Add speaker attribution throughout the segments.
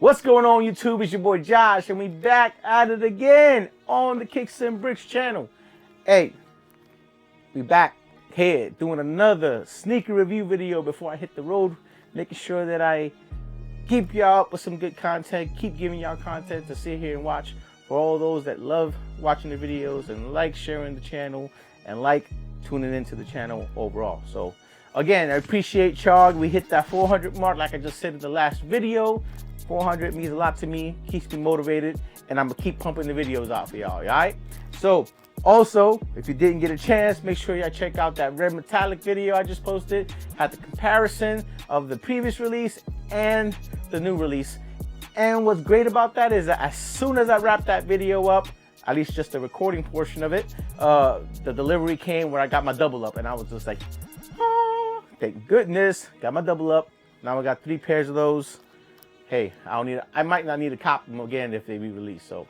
Speaker 1: What's going on, YouTube? It's your boy Josh, and we back at it again on the Kicks and Bricks channel. Hey, we back here doing another sneaker review video before I hit the road, making sure that I keep y'all up with some good content, keep giving y'all content to sit here and watch for all those that love watching the videos and like sharing the channel and like tuning into the channel overall. So again, I appreciate y'all. We hit that 400 mark like I just said in the last video. 400 means a lot to me, keeps me motivated, and I'm gonna keep pumping the videos out for y'all, all right? So also, if you didn't get a chance, make sure y'all check out that red metallic video I just posted. Had the comparison of the previous release and the new release. And what's great about that is that as soon as I wrapped that video up, at least just the recording portion of it, the delivery came where I got my double up, and I was just like, oh, thank goodness, got my double up. Now I got 3 pairs of those. Hey, I might not need to cop them again if they be released. So,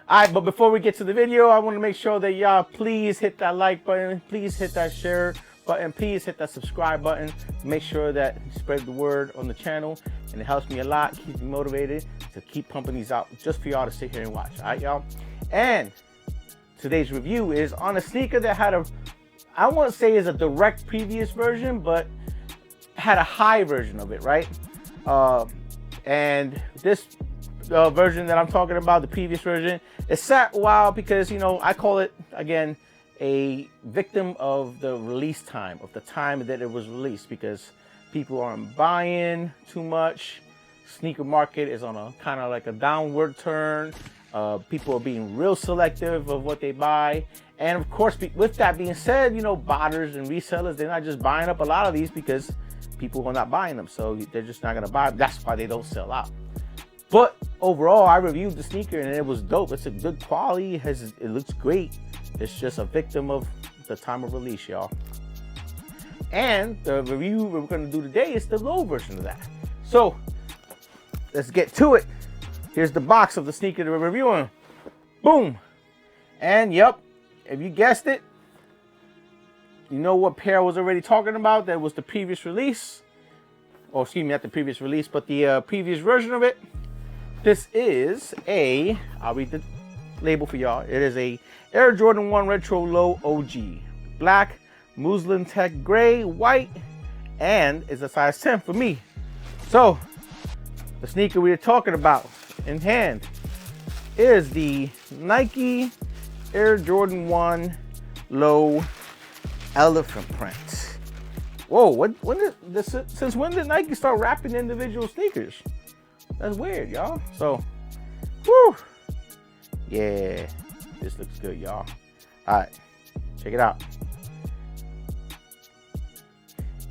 Speaker 1: all right, but before we get to the video, I want to make sure that y'all please hit that like button, please hit that share button, please hit that subscribe button. Make sure that you spread the word on the channel, and it helps me a lot, keeps me motivated to keep pumping these out just for y'all to sit here and watch. All right, y'all. And today's review is on a sneaker that had I won't say is a direct previous version, but had a high version of it, right? And this version that I'm talking about, the previous version, it sat a while because, you know, I call it, again, a victim of the release time, of the time that it was released, because people aren't buying too much. Sneaker market is on a kind of like a downward turn. People are being real selective of what they buy. And of course, with that being said, you know, botters and resellers, they're not just buying up a lot of these because people are not buying them, so they're just not gonna buy them. That's why they don't sell out. But overall, I reviewed the sneaker and it was dope. It's a good quality, it looks great. It's just a victim of the time of release, y'all. And the review we're gonna do today is the low version of that. So let's get to it. Here's the box of the sneaker that we're reviewing. Boom. And yep, if you guessed it, you know what pair I was already talking about. That was the previous release. Or excuse me, not the previous release, but the previous version of it. This is I'll read the label for y'all. It is a Air Jordan 1 Retro Low OG. Black, muslin tech gray, white, and is a size 10 for me. So, the sneaker we are talking about in hand is the Nike Air Jordan 1 Low elephant print. Whoa, since when did Nike start wrapping individual sneakers? That's weird, y'all. So, whew, yeah, this looks good, y'all. All right, check it out.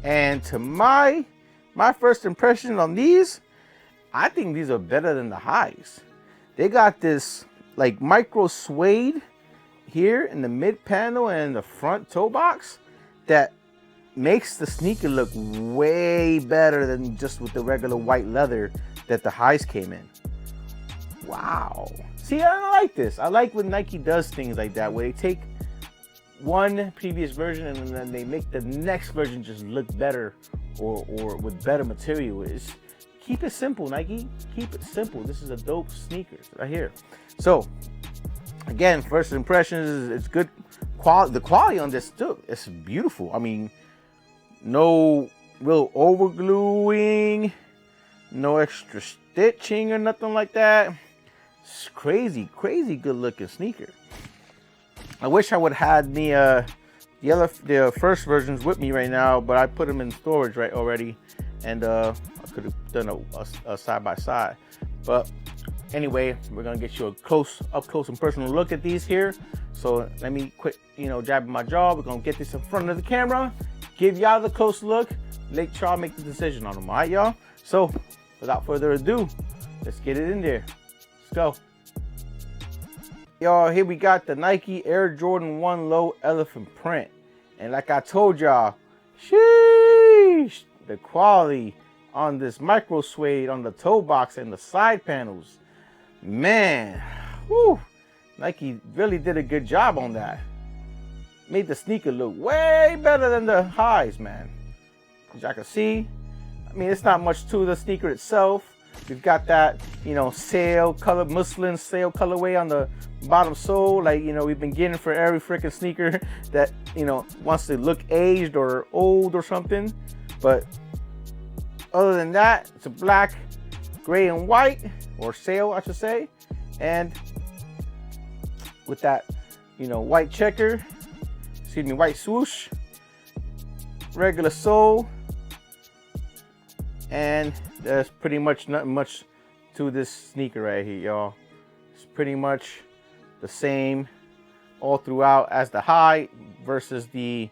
Speaker 1: And to my first impression on these, I think these are better than the highs. They got this like micro suede here in the mid panel and the front toe box that makes the sneaker look way better than just with the regular white leather that the highs came in. Wow. See, I like this. I like when Nike does things like that, where they take one previous version and then they make the next version just look better or with better material. Keep it simple, Nike. Keep it simple. This is a dope sneaker right here. So again, first impressions, it's good quality. The quality on this too, it's beautiful. I mean, no real over gluing, no extra stitching or nothing like that. It's crazy good looking sneaker. I wish I would have had the first versions with me right now, but I put them in storage already, and I could have done a side by side. But anyway, we're gonna get you up close and personal look at these here. So let me quit, jabbing my jaw. We're gonna get this in front of the camera, give y'all the close look, let y'all make the decision on them. All right, y'all. So without further ado, let's get it in there. Let's go. Y'all, here we got the Nike Air Jordan 1 Low elephant print, and like I told y'all, sheesh, the quality on this micro suede on the toe box and the side panels, man, whew, Nike really did a good job on that. Made the sneaker look way better than the highs, man. As y'all can see, I mean, it's not much to the sneaker itself. We've got that, you know, sail color, muslin sail colorway on the bottom sole, like, you know, we've been getting for every freaking sneaker that, you know, wants to look aged or old or something. But other than that, it's a black, gray, and white, or sail, I should say, and with that, you know, white checker, excuse me, white swoosh, regular sole, and there's pretty much not much to this sneaker right here, y'all. It's pretty much the same all throughout as the high versus the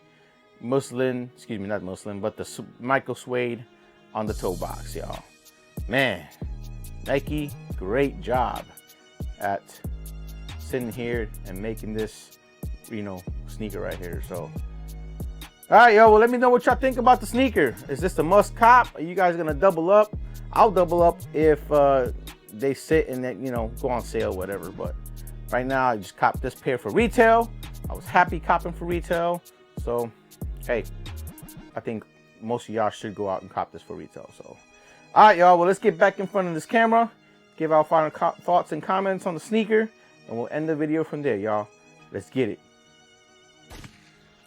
Speaker 1: muslin, excuse me, not muslin, but the micro suede on the toe box, y'all. Man, Nike, great job at sitting here and making this, you know, sneaker right here. So, all right, yo, well, let me know what y'all think about the sneaker. Is this a must cop? Are you guys gonna double up? I'll double up if they sit and then, you know, go on sale, whatever. But right now, I just copped this pair for retail. I was happy copping for retail. So, hey, I think most of y'all should go out and cop this for retail. So, all right, y'all, well, let's get back in front of this camera, give our final thoughts and comments on the sneaker, and we'll end the video from there, y'all. Let's get it.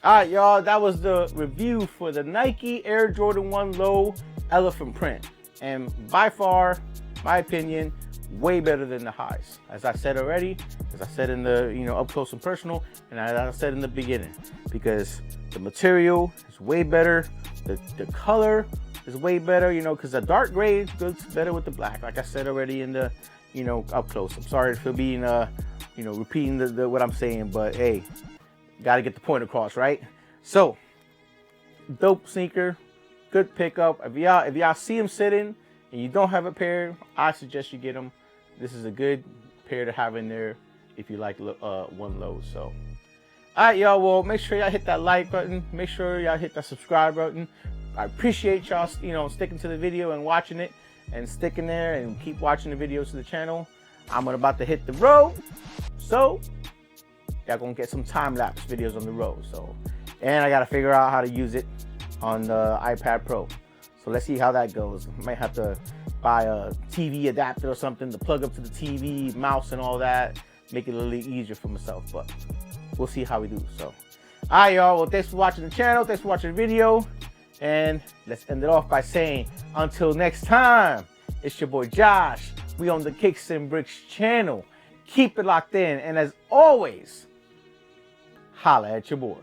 Speaker 1: All right, y'all, that was the review for the Nike Air Jordan 1 Low elephant print. And by far, my opinion, way better than the highs. As I said already, as I said in the, you know, up close and personal, and as I said in the beginning, because the material is way better, the color is way better, you know, because the dark gray goes better with the black, like I said already in the, you know, up close. I'm sorry for being, you know, repeating what I'm saying, but hey, got to get the point across, right? So, dope sneaker, good pickup. If y'all see them sitting and you don't have a pair, I suggest you get them. This is a good pair to have in there if you like one low. So, all right, y'all. Well, make sure y'all hit that like button. Make sure y'all hit that subscribe button. I appreciate y'all, you know, sticking to the video and watching it and sticking there and keep watching the videos to the channel. I'm about to hit the road, so y'all gonna get some time-lapse videos on the road. So, and I gotta figure out how to use it on the iPad Pro. So let's see how that goes. Might have to buy a TV adapter or something to plug up to the TV, mouse and all that, make it a little easier for myself, but we'll see how we do. So, all right, y'all. Well, thanks for watching the channel. Thanks for watching the video. And let's end it off by saying, until next time, it's your boy Josh. We on the Kicks and Bricks channel. Keep it locked in. And as always, holla at your boy.